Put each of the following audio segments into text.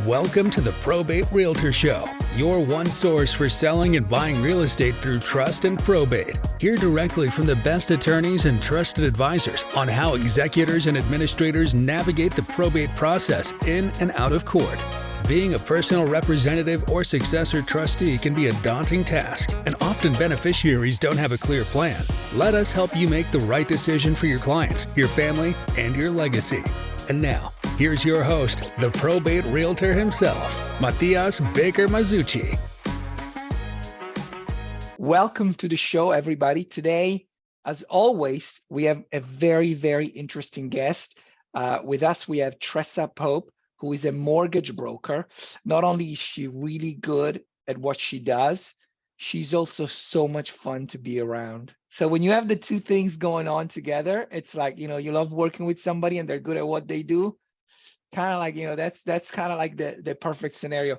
Welcome to the Probate Realtor Show, your one source for selling and buying real estate through trust and probate. Hear directly from the best attorneys and trusted advisors on how executors and administrators navigate the probate process in and out of court. Being a personal representative or successor trustee can be a daunting task, and often beneficiaries don't have a clear plan. Let us help you make the right decision for your clients, your family, and your legacy. And now, here's your host, the probate realtor himself, Matias Baker Masucci. Welcome to the show, everybody. Today, as always, we have a very, very interesting guest. With us, we have Tressa, who is a mortgage broker. Not only is she really good at what she does, she's also so much fun to be around. So when you have the two things going on together, it's like, you love working with somebody and they're good at what they do. Kind of like, that's kind of like the perfect scenario.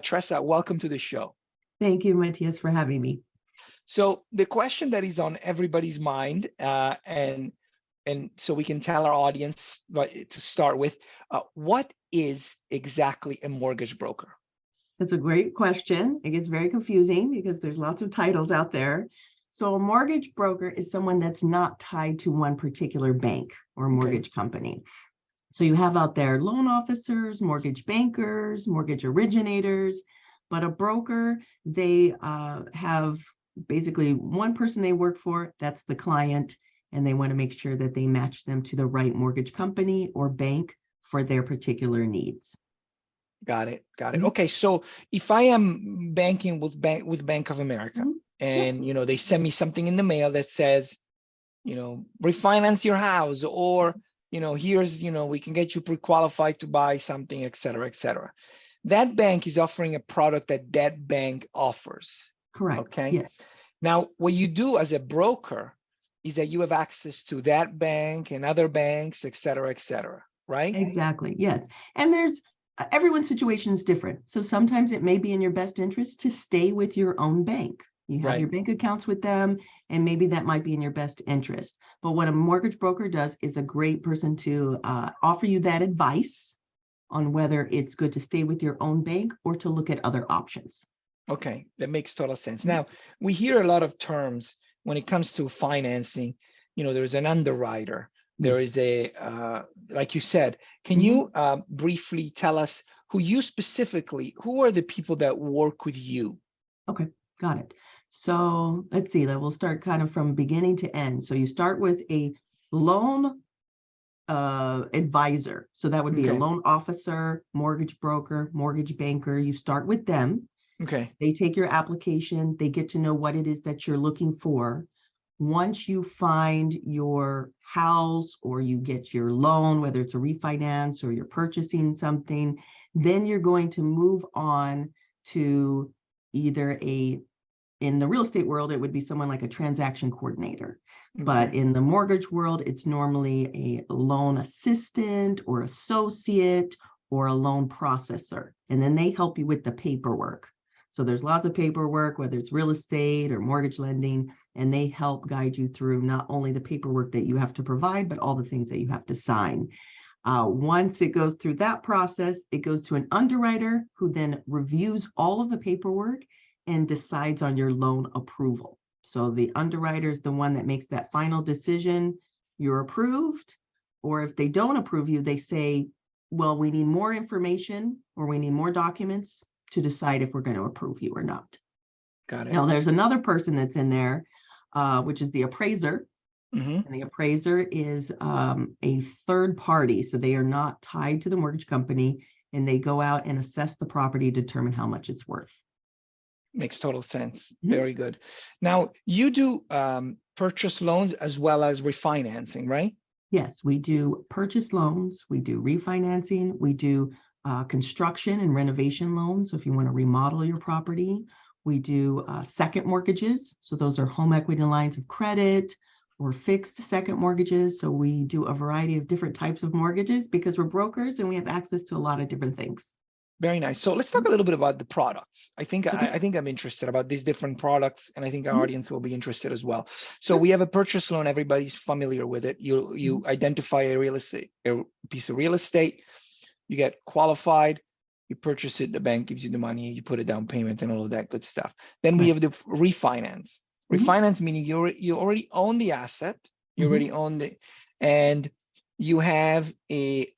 Tressa, welcome to the show. Thank you, Matias, for having me. So the question that is on everybody's mind, and so we can tell our audience to start with, what is exactly a mortgage broker? That's a great question. It gets very confusing because there's lots of titles out there. So a mortgage broker is someone that's not tied to one particular bank or mortgage company. So you have out there loan officers, mortgage bankers, mortgage originators, but a broker, they have basically one person they work for, that's the client, and they want to make sure that they match them to the right mortgage company or bank for their particular needs. Got it. Okay, so if I am banking with Bank of America, and they send me something in the mail that says, refinance your house, or here's we can get you pre-qualified to buy something, et cetera, et cetera. That bank is offering a product that bank offers. Correct. Okay. Yes. Now, what you do as a broker is that you have access to that bank and other banks, et cetera, right? Exactly. Yes. And there's everyone's situation is different. So sometimes it may be in your best interest to stay with your own bank. You have your bank accounts with them, and maybe that might be in your best interest. But what a mortgage broker does is a great person to offer you that advice on whether it's good to stay with your own bank or to look at other options. Okay, that makes total sense. Now, we hear a lot of terms when it comes to financing. There's an underwriter. There is a, like you said, can you briefly tell us who are the people that work with you? Okay, got it. So let's see, that we'll start kind of from beginning to end. So you start with a loan advisor. So that would be a loan officer, mortgage broker, mortgage banker. You start with them. Okay. They take your application. They get to know what it is that you're looking for. Once you find your house or you get your loan, whether it's a refinance or you're purchasing something, then you're going to move on to either in the real estate world, it would be someone like a transaction coordinator. But in the mortgage world, it's normally a loan assistant or associate or a loan processor. And then they help you with the paperwork. So there's lots of paperwork, whether it's real estate or mortgage lending, and they help guide you through not only the paperwork that you have to provide, but all the things that you have to sign. Once it goes through that process, it goes to an underwriter who then reviews all of the paperwork and decides on your loan approval. So the underwriter is the one that makes that final decision. You're approved, or if they don't approve you, they say, well, we need more information or we need more documents to decide if we're going to approve you or not. Got it. Now, there's another person that's in there, which is the appraiser. And the appraiser is a third party. So they are not tied to the mortgage company, and they go out and assess the property, determine how much it's worth. Makes total sense. Very good. Now, you do purchase loans as well as refinancing, right? Yes, we do purchase loans. We do refinancing. We do construction and renovation loans. So if you want to remodel your property, we do second mortgages. So those are home equity lines of credit or fixed second mortgages. So we do a variety of different types of mortgages because we're brokers and we have access to a lot of different things. Very nice. So let's talk a little bit about the products. I think I'm interested about these different products, and I think our audience will be interested as well. So we have a purchase loan. Everybody's familiar with it. You identify a piece of real estate. You get qualified. You purchase it, the bank gives you the money, you put a down payment and all of that good stuff. Then we have the refinance. Refinance meaning you already own the asset, you already own the, and you have a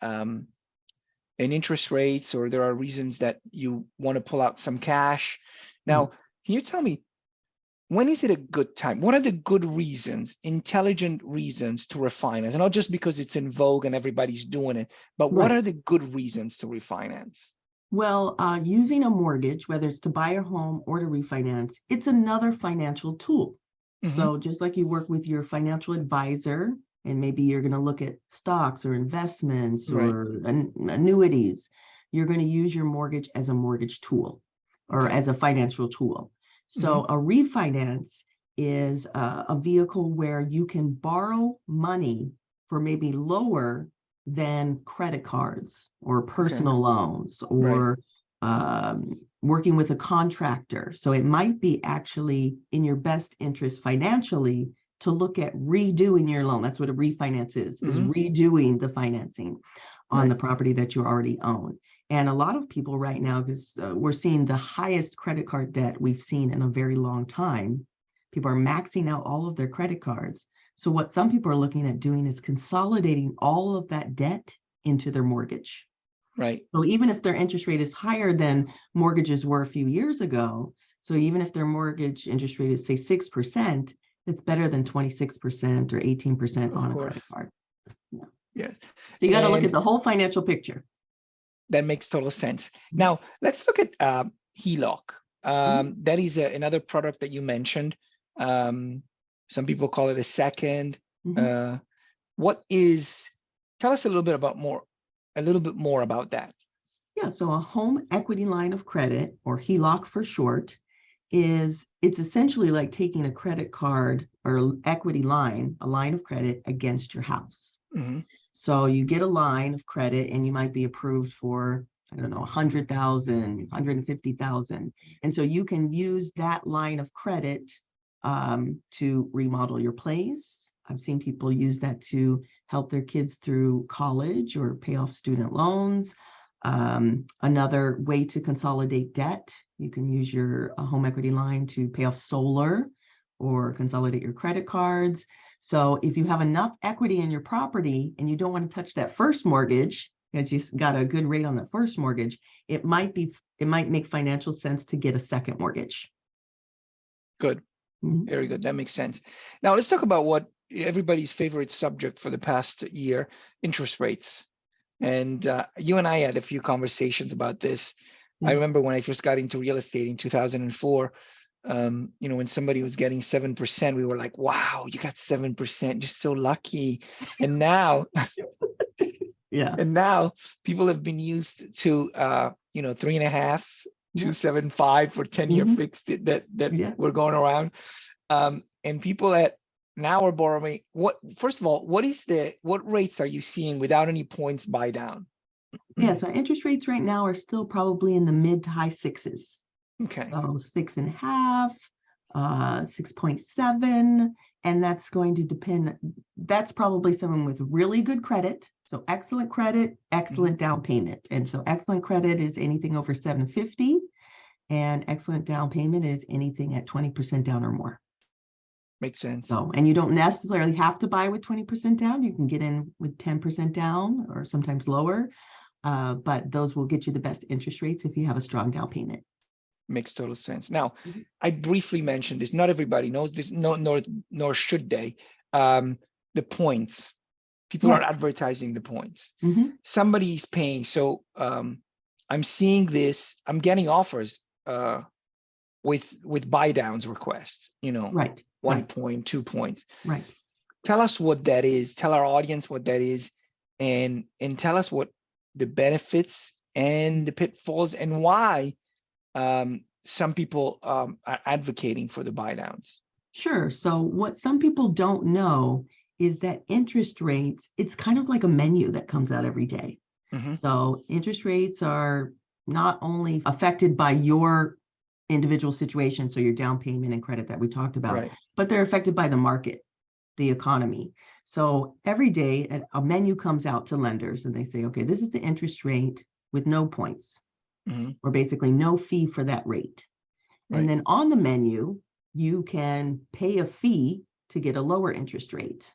an interest rates, or there are reasons that you want to pull out some cash. Now, can you tell me, when is it a good time? What are the good reasons, intelligent reasons to refinance? And not just because it's in vogue and everybody's doing it, but what are the good reasons to refinance? Well, using a mortgage, whether it's to buy a home or to refinance, it's another financial tool. So just like you work with your financial advisor, and maybe you're going to look at stocks or investments or annuities, you're going to use your mortgage as a mortgage tool or as a financial tool. So a refinance is a vehicle where you can borrow money for maybe lower than credit cards or personal loans or working with a contractor. So it might be actually in your best interest financially to look at redoing your loan. That's what a refinance is redoing the financing on the property that you already own. And a lot of people right now, because we're seeing the highest credit card debt we've seen in a very long time. People are maxing out all of their credit cards. So what some people are looking at doing is consolidating all of that debt into their mortgage. Right. So even if their interest rate is higher than mortgages were a few years ago, so even if their mortgage interest rate is say 6%, it's better than 26% or 18% on a credit card. Yes. So you got to look at the whole financial picture. That makes total sense. Now let's look at HELOC. That is another product that you mentioned. Some people call it a second. Tell us a little bit more about that. Yeah, so a home equity line of credit, or HELOC for short, it's essentially like taking a credit card or equity line, a line of credit against your house. So you get a line of credit and you might be approved for, I don't know, 100,000, 150,000. And so you can use that line of credit to remodel your place. I've seen people use that to help their kids through college or pay off student loans. Another way to consolidate debt, you can use your home equity line to pay off solar or consolidate your credit cards. So if you have enough equity in your property and you don't want to touch that first mortgage, because you got a good rate on that first mortgage, it might make financial sense to get a second mortgage. Good. Very good. That makes sense. Now let's talk about what everybody's favorite subject for the past year, interest rates. And you and I had a few conversations about this. I remember when I first got into real estate in 2004, when somebody was getting 7%, we were like, wow, you got 7%, just so lucky. And now, and now people have been used to, 3.5, 2.75 for 10-year fixed that we're going around. And people that now are borrowing, first of all, what rates are you seeing without any points buy down? Yeah, so interest rates right now are still probably in the mid to high sixes. Okay. So 6.5, 6.7, and that's going to depend. That's probably someone with really good credit. So excellent credit, excellent down payment. And so excellent credit is anything over 750, and excellent down payment is anything at 20% down or more. Makes sense. So, and you don't necessarily have to buy with 20% down. You can get in with 10% down or sometimes lower, but those will get you the best interest rates if you have a strong down payment. Makes total sense. Now, I briefly mentioned this. Not everybody knows this, nor should they. The points. People are advertising the points. Somebody's paying. So I'm seeing this. I'm getting offers with buy downs requests. 1 point, 2 points. Right. Tell us what that is. Tell our audience what that is, and tell us what the benefits and the pitfalls and why some people are advocating for the buy downs. Sure. So what some people don't know is that interest rates, it's kind of like a menu that comes out every day. So interest rates are not only affected by your individual situation, so your down payment and credit that we talked about, but they're affected by the market, the economy. So every day a menu comes out to lenders and they say, okay, this is the interest rate with no points. or basically no fee for that rate. Right. And then on the menu, you can pay a fee to get a lower interest rate,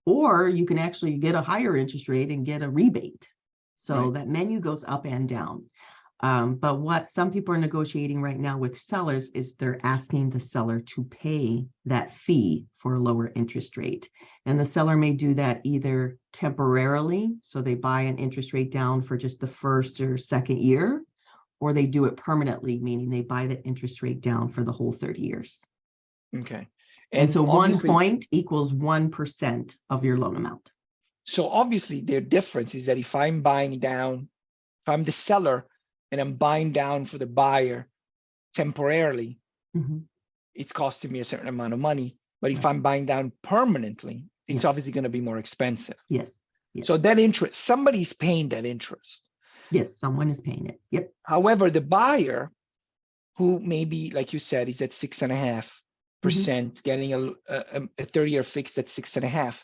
or you can actually get a higher interest rate and get a rebate. So Right. that menu goes up and down. But what some people are negotiating right now with sellers is they're asking the seller to pay that fee for a lower interest rate. And the seller may do that either temporarily, so they buy an interest rate down for just the first or second year, or they do it permanently, meaning they buy the interest rate down for the whole 30 years. Okay. And so 1 obviously, point equals 1% of your loan amount. so obviously their difference is that if I'm buying down, if I'm the seller and I'm buying down for the buyer temporarily, it's costing me a certain amount of money. But if Right. I'm buying down permanently, it's Yeah. obviously going to be more expensive. Yes. Yes. So that interest, somebody's paying that interest. Yes, someone is paying it. Yep. However, the buyer, who maybe, like you said, is at 6.5%, getting a 30-year fixed at 6.5%,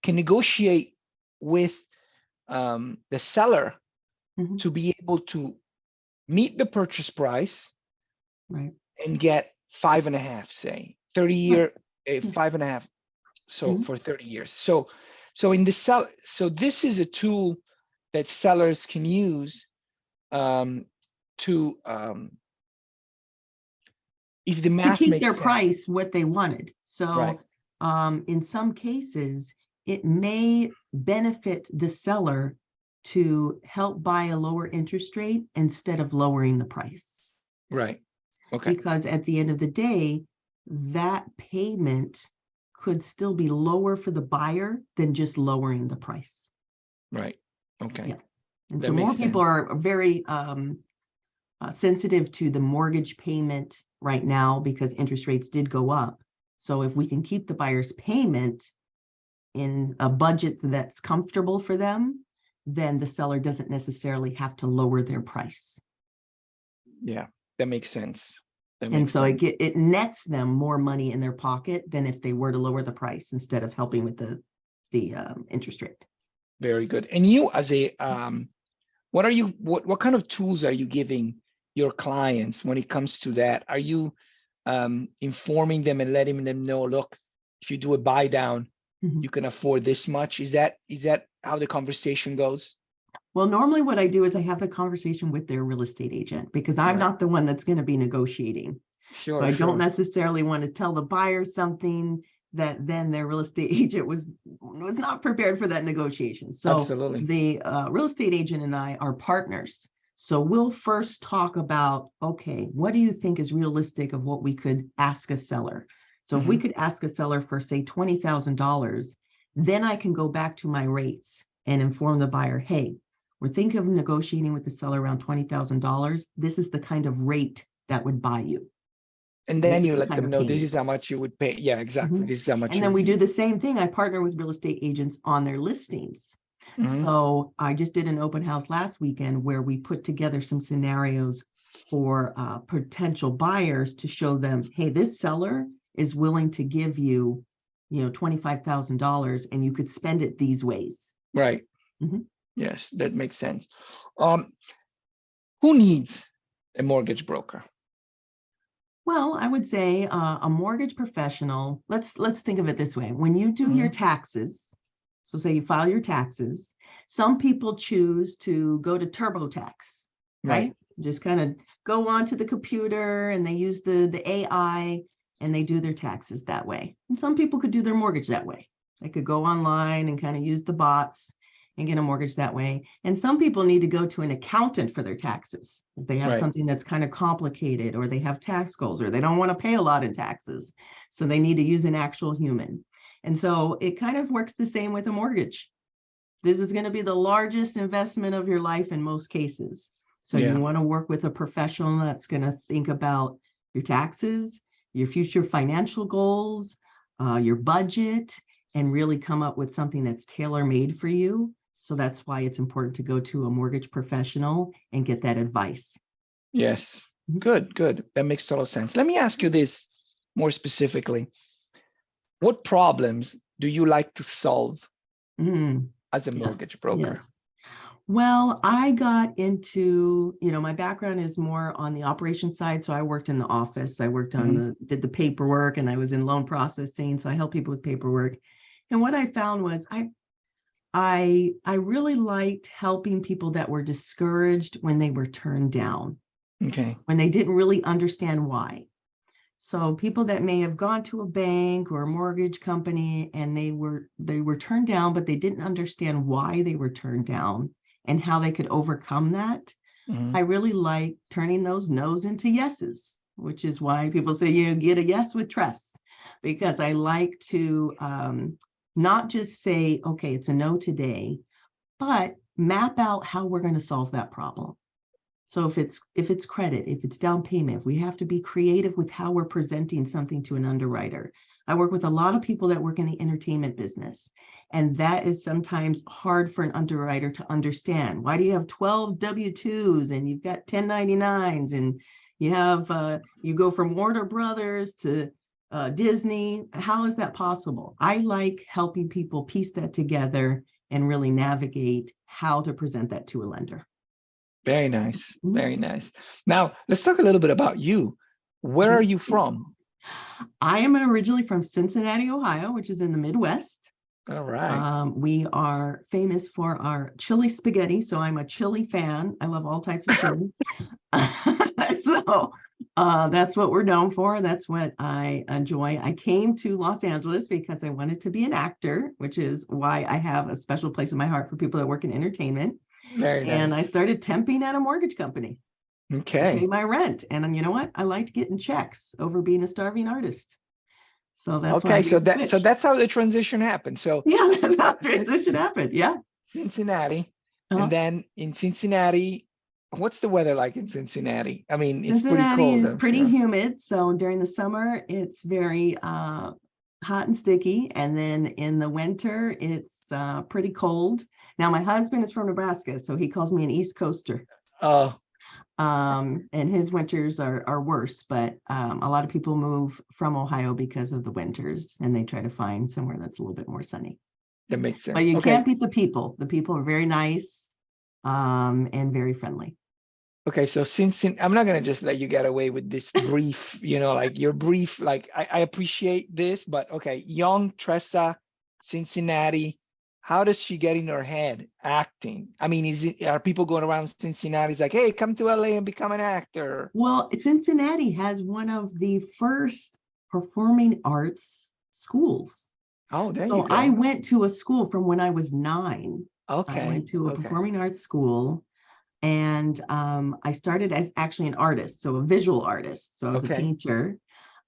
can negotiate with the seller to be able to meet the purchase price, right, and get 5.5%, say 30-year, 5.5%. So for 30 years. So in the so this is a tool that sellers can use to if the math keep makes their sense. price what they wanted. So Right. in some cases, it may benefit the seller to help buy a lower interest rate instead of lowering the price. Right. Okay. Because at the end of the day, that payment could still be lower for the buyer than just lowering the price. Right. Okay. Yeah. And That so more makes people sense. are very sensitive to the mortgage payment right now because interest rates did go up. So if we can keep the buyer's payment in a budget that's comfortable for them, then the seller doesn't necessarily have to lower their price. Yeah, that makes sense. And so it nets them more money in their pocket than if they were to lower the price instead of helping with the interest rate. Very good. And you, as a what kind of tools are you giving your clients when it comes to that? Are you informing them and letting them know, look, if you do a buy down, you can afford this much? Is that how the conversation goes? Well, normally what I do is I have the conversation with their real estate agent because I'm not the one that's going to be negotiating. Sure. So I don't necessarily want to tell the buyer something that then their real estate agent was not prepared for that negotiation. So absolutely, the real estate agent and I are partners. So we'll first talk about, okay, what do you think is realistic of what we could ask a seller? So if we could ask a seller for, say, $20,000, then I can go back to my rates and inform the buyer, hey, we're thinking of negotiating with the seller around $20,000. This is the kind of rate that would buy you. And then you let them know this is how much you would pay. Yeah, exactly. This is how much. And then we do the same thing. I partner with real estate agents on their listings. So I just did an open house last weekend where we put together some scenarios for potential buyers to show them, hey, this seller is willing to give you, $25,000 and you could spend it these ways. Right. Yes, that makes sense. Who needs a mortgage broker? Well, I would say a mortgage professional. Let's think of it this way. When you do your taxes, so say you file your taxes, some people choose to go to TurboTax, right? Just kind of go onto the computer and they use the AI and they do their taxes that way. And some people could do their mortgage that way. They could go online and kind of use the bots and get a mortgage that way. And some people need to go to an accountant for their taxes if they have something that's kind of complicated, or they have tax goals, or they don't want to pay a lot in taxes. So they need to use an actual human. And so it kind of works the same with a mortgage. This is going to be the largest investment of your life in most cases. So you want to work with a professional that's going to think about your taxes, your future financial goals, your budget, and really come up with something that's tailor-made for you. So that's why it's important to go to a mortgage professional and get that advice. Yes. Good. That makes total sense. Let me ask you this more specifically. What problems do you like to solve as a mortgage broker? Yes. Well, I got into, my background is more on the operations side. So I worked in the office. I worked on did the paperwork, and I was in loan processing. So I help people with paperwork. And what I found was I really liked helping people that were discouraged when they were turned down, Okay. when they didn't really understand why. So people that may have gone to a bank or a mortgage company and they were turned down, but they didn't understand why they were turned down and how they could overcome that. I really like turning those no's into yeses, which is why people say you get a yes with Tress, because I like to not just say, okay, it's a no today, but map out how we're going to solve that problem. So if it's credit, if it's down payment, if we have to be creative with how we're presenting something to an underwriter. I work with a lot of people that work in the entertainment business, and that is sometimes hard for an underwriter to understand. Why do you have 12 W-2s and you've got 1099s and you have you go from Warner Brothers to Disney? How is that possible? I like helping people piece that together and really navigate how to present that to a lender. Very nice. Very nice. Now, let's talk a little bit about you. Where are you from? I am originally from Cincinnati, Ohio, which is in the Midwest. All right. We are famous for our chili spaghetti, so I'm a chili fan. I love all types of chili. So that's what we're known for. That's what I enjoy. I came to Los Angeles because I wanted to be an actor, which is why I have a special place in my heart for people that work in entertainment. Very nice. And I started temping at a mortgage company. Okay. To pay my rent. And you know what? I liked getting checks over being a starving artist. So that's okay. So that's how the transition happened. So yeah, that's how the transition happened. Yeah. Cincinnati. And then in Cincinnati, what's the weather like in Cincinnati? I mean, it's pretty cold. It's pretty humid. So during the summer, it's very hot and sticky. And then in the winter, it's pretty cold. Now, my husband is from Nebraska, so he calls me an East Coaster. Oh. And his winters are worse, but a lot of people move from Ohio because of the winters, and they try to find somewhere that's a little bit more sunny. That makes sense. But you can't beat the people. The people are very nice and very friendly. Okay, so I'm not gonna just let you get away with this brief, like your brief, like I appreciate this, but okay, young Tressa, Cincinnati. How does she get in her head acting? I mean, are people going around Cincinnati like, hey, come to LA and become an actor? Well, Cincinnati has one of the first performing arts schools. Oh, there you go. I went to a school from when I was 9. Okay. I went to a performing arts school, and I started as actually an artist, so a visual artist. So I was a painter.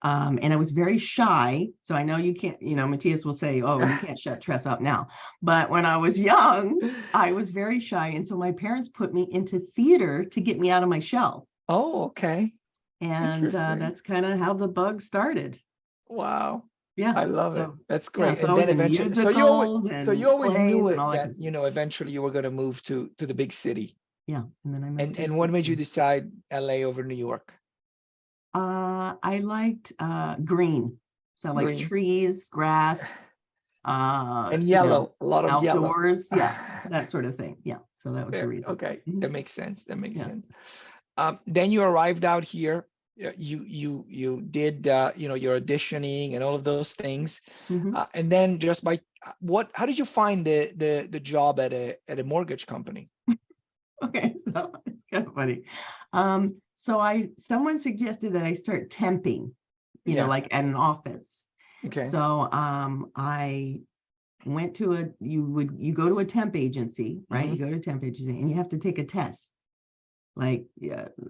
And I was very shy. So I know you can't, Matias will say, oh, you can't shut Tress up now. But when I was young, I was very shy. And so my parents put me into theater to get me out of my shell. Oh, okay. And that's kind of how the bug started. Wow. Yeah. I love it. That's great. Yeah, and then eventually, so you always knew it that, eventually you were going to move to the big city. Yeah. And then I moved and what made you decide LA over New York? I liked green. So I like trees, grass, and yellow, a lot of outdoors, yellow. Yeah, that sort of thing. Yeah. So that was the reason. Okay. That makes sense. sense. Then you arrived out here. You did your auditioning and all of those things. And then just how did you find the job at a mortgage company? Okay, so it's kind of funny. So someone suggested that I start temping, like at an office. Okay. So I went to you go to a temp agency, right? You go to a temp agency and you have to take a test, like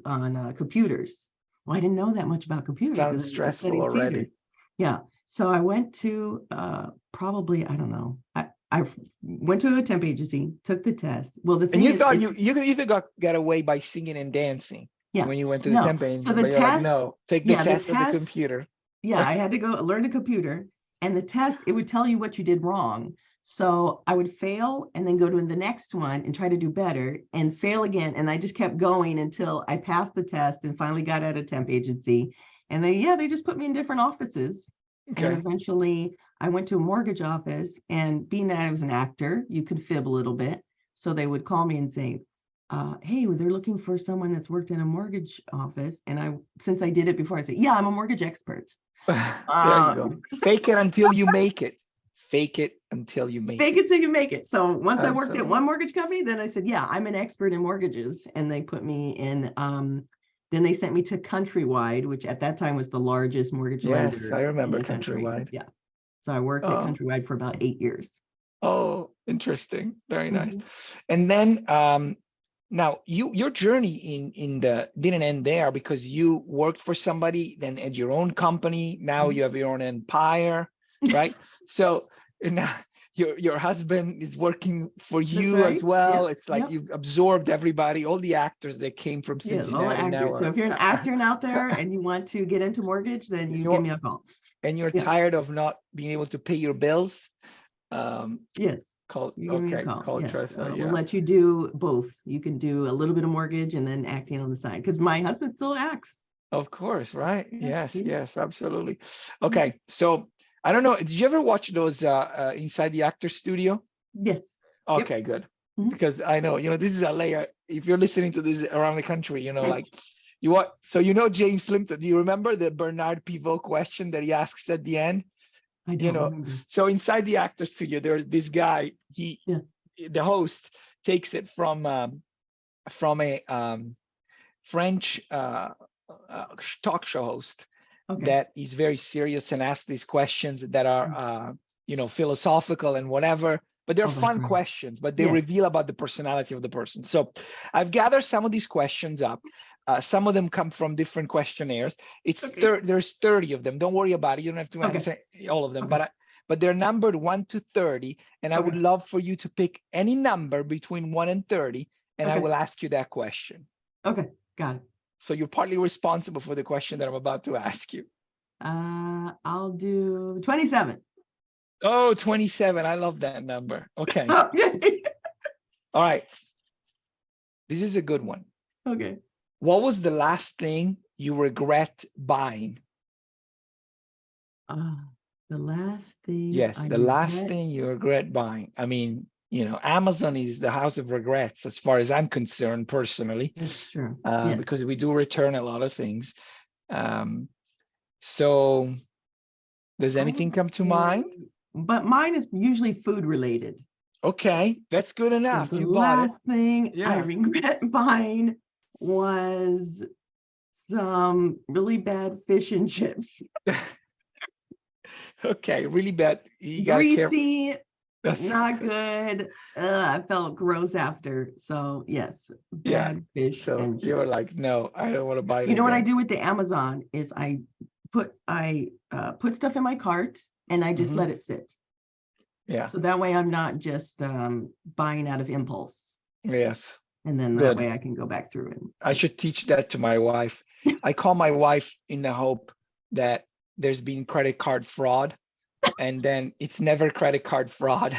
on computers. Well, I didn't know that much about computers. Sounds stressful already. Yeah. So I went to probably, I don't know. I went to a temp agency, took the test. Well, the thing and you thought you either got away by singing and dancing when you went to the temp agency, so the but test, you're like, no, take the test at the computer. Yeah, I had to go learn a computer, and the test, it would tell you what you did wrong. So I would fail and then go to the next one and try to do better and fail again. And I just kept going until I passed the test and finally got at a temp agency. And they just put me in different offices. Okay. And eventually I went to a mortgage office, and being that I was an actor, you could fib a little bit. So they would call me and say, hey, they're looking for someone that's worked in a mortgage office. And since I did it before, I said, yeah, I'm a mortgage expert. There you go. Fake it until you make it. Fake it until you make Fake it. it till you make it. So once I worked at Absolutely. one mortgage company, then I said, yeah, I'm an expert in mortgages. And they put me in, then they sent me to Countrywide, which at that time was the largest mortgage Yes, lender I in remember the country. Countrywide. Yeah. So I worked at Oh, Countrywide for about 8 years. oh, interesting. Very nice. Mhm. And then now your journey in the didn't end there because you worked for somebody, then had your own company. Now Mhm. you have your own empire, right? So and now your husband is working for That's you as right. well. Yep. It's like Yep. you've absorbed everybody, all the actors that came from Yes, all the Cincinnati now actors. So are if you're an actor out there and you want to get into mortgage, then you give you're me a call. and you're Yeah. tired of not being able to pay your bills. Um, Yes. call You give me a okay, call. call Yes. Tressa. We'll Yeah. let you do both. You can do a little bit of mortgage and then acting on the side because my husband still acts. Of course, right? Yeah, Yes, he does. yes, absolutely. Okay, so I don't know. Did you ever watch those Inside the Actor Studio? Yes. Yep. Okay, good. Mhm. Because I know, this is LA. If you're listening to this around the country, like you what? So James Limpton. Do you remember the Bernard Pivot question that he asks at the end? I don't remember. So Inside the Actor Studio, there's this guy. Yeah. The host takes it from a French talk show host Okay. that is very serious and asks these questions that are, philosophical and whatever, but they're Oh, that's fun right. questions, but they Yes. reveal about the personality of the person. So I've gathered some of these questions up. Some of them come from different questionnaires. Okay. There's 30 of them. Don't worry about it. You don't have to Okay. answer all of them, Okay. but they're numbered 1 to 30. And I would Okay. love for you to pick any number between 1 and 30, and I Okay. will ask you that question. Okay. Got it. So you're partly responsible for the question that I'm about to ask you. I'll do 27. Oh, 27. I love that number. Okay. Okay. All right. This is a good one. Okay. What was the last thing you regret buying? The last thing Yes, I the last regret. thing you regret buying. I mean, Amazon is the house of regrets as far as I'm concerned personally, That's true. Yes. because we do return a lot of things. So does I anything would come to say, mind? but mine is usually food related. Okay, that's good So enough. the You bought it. last thing I Yeah. regret buying was some really bad fish and chips. Okay, really bad. You gotta care. Greasy, That's not good. I felt gross after. So yes, yeah. bad fish So and you were chips. like, no, I don't want to buy it You know what I again. do with the Amazon is I put stuff in my cart and I just let it sit. Yeah. So that way I'm not just buying out of impulse. Yes. And then that Good. way I can go back through and I should teach that to my wife. I call my wife in the hope that there's been credit card fraud, and then it's never credit card fraud.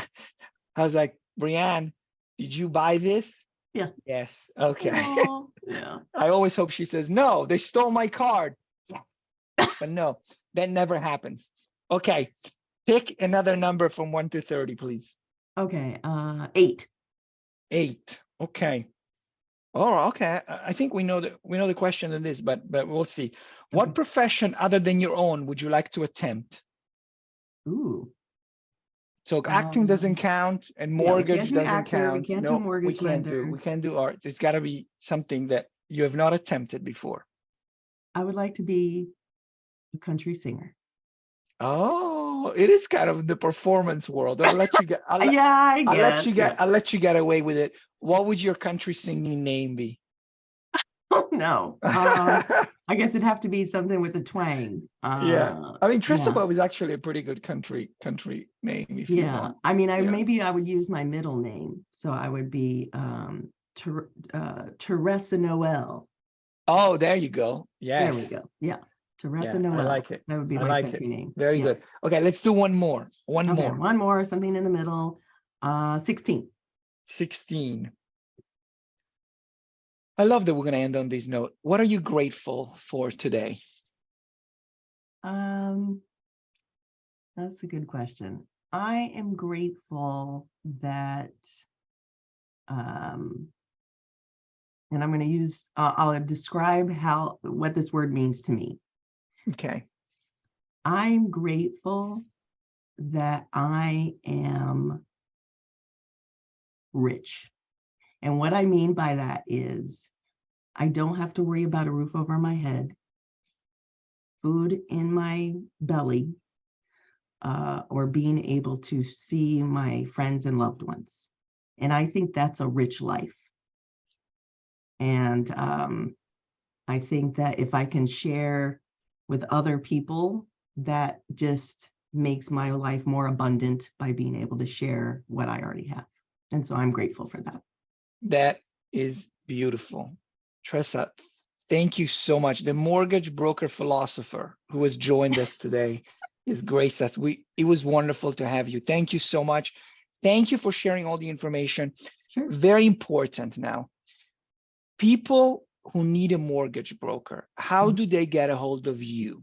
I was like, Brianne, did you buy this? Yeah. Yes. Okay. Oh, yeah. I always hope she says, no, they stole my card. Yeah. But no, that never happens. Okay. Pick another number from 1 to 30, please. Okay. 8. 8. Okay. Oh, okay. I think we know the question in this, but we'll see. What Okay. profession other than your own would you like to attempt? Ooh. So acting doesn't count, and Yeah, we can't mortgage do doesn't actor. We count. can't do No, we mortgage can't do. lender. We can't do art. It's got to be something that you have not attempted before. I would like to be a country singer. Oh, it is kind of the performance world. I'll let you get. Yeah, I guess. Yeah. I'll let you get away with it. What would your country singing name be? Oh no. I guess it'd have to be something with a twang. Yeah, I mean, Tressa Yeah. is actually a pretty good country name if you Yeah. want. I mean, Yeah. maybe I would use my middle name. So I would be Tressa Noel. Oh, there you go. Yes. There we go. Yeah. Tressa Yeah, Noel. I like it. That would be I my like country it. name. Very Yeah. good. Okay, let's do one more. One Okay, more. one more, something in the middle. 16. 16. I love that we're going to end on this note. What are you grateful for today? That's a good question. I am grateful that And I'm going to use, I'll describe what this word means to me. Okay. I'm grateful that I am rich. And what I mean by that is I don't have to worry about a roof over my head, food in my belly, or being able to see my friends and loved ones. And I think that's a rich life. And I think that if I can share with other people, that just makes my life more abundant by being able to share what I already have. And so I'm grateful for that. That is beautiful. Tressa, thank you so much. The mortgage broker philosopher who has joined us today is graced us. It was wonderful to have you. Thank you so much. Thank you for sharing all the information. Sure. Very important now. People who need a mortgage broker, how do they get a hold of you?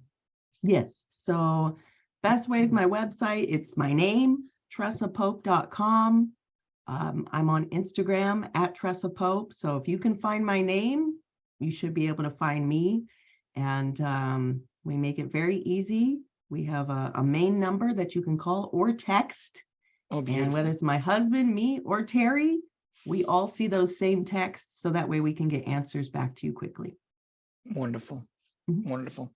Yes. So best way is my website. It's my name, tressapope.com. I'm on Instagram at Tressa Pope. So if you can find my name, you should be able to find me. And we make it very easy. We have a main number that you can call or text. Oh, and whether it's my husband, me, or Terry, we all see those same texts. So that way we can get answers back to you quickly. Wonderful. Mm-hmm. Wonderful.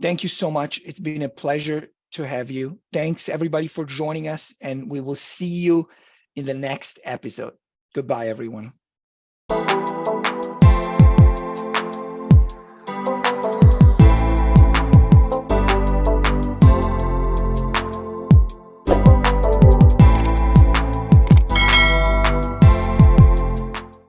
Thank you so much. It's been a pleasure to have you. Thanks everybody for joining us, and we will see you in the next episode. Goodbye, everyone.